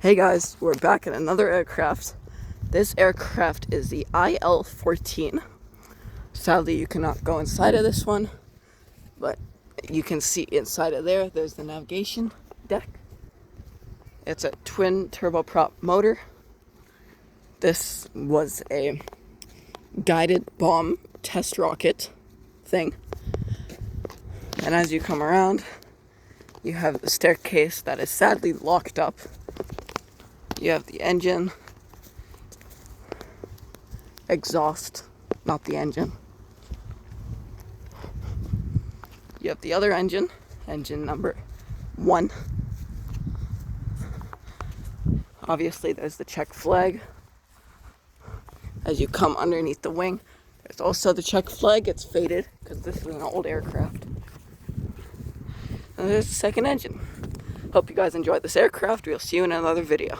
Hey guys, we're back in another aircraft. This aircraft is the IL-14. Sadly, you cannot go inside of this one, but you can see inside of there. There's the navigation deck. It's a twin turboprop motor. This was a guided bomb test rocket thing. And as you come around, you have the staircase that is sadly locked up. You have the engine, exhaust, not the engine. You have the other engine number 1. Obviously, there's the Czech flag. As you come underneath the wing, there's also the Czech flag. It's faded because this is an old aircraft. And there's the second engine. Hope you guys enjoyed this aircraft. We'll see you in another video.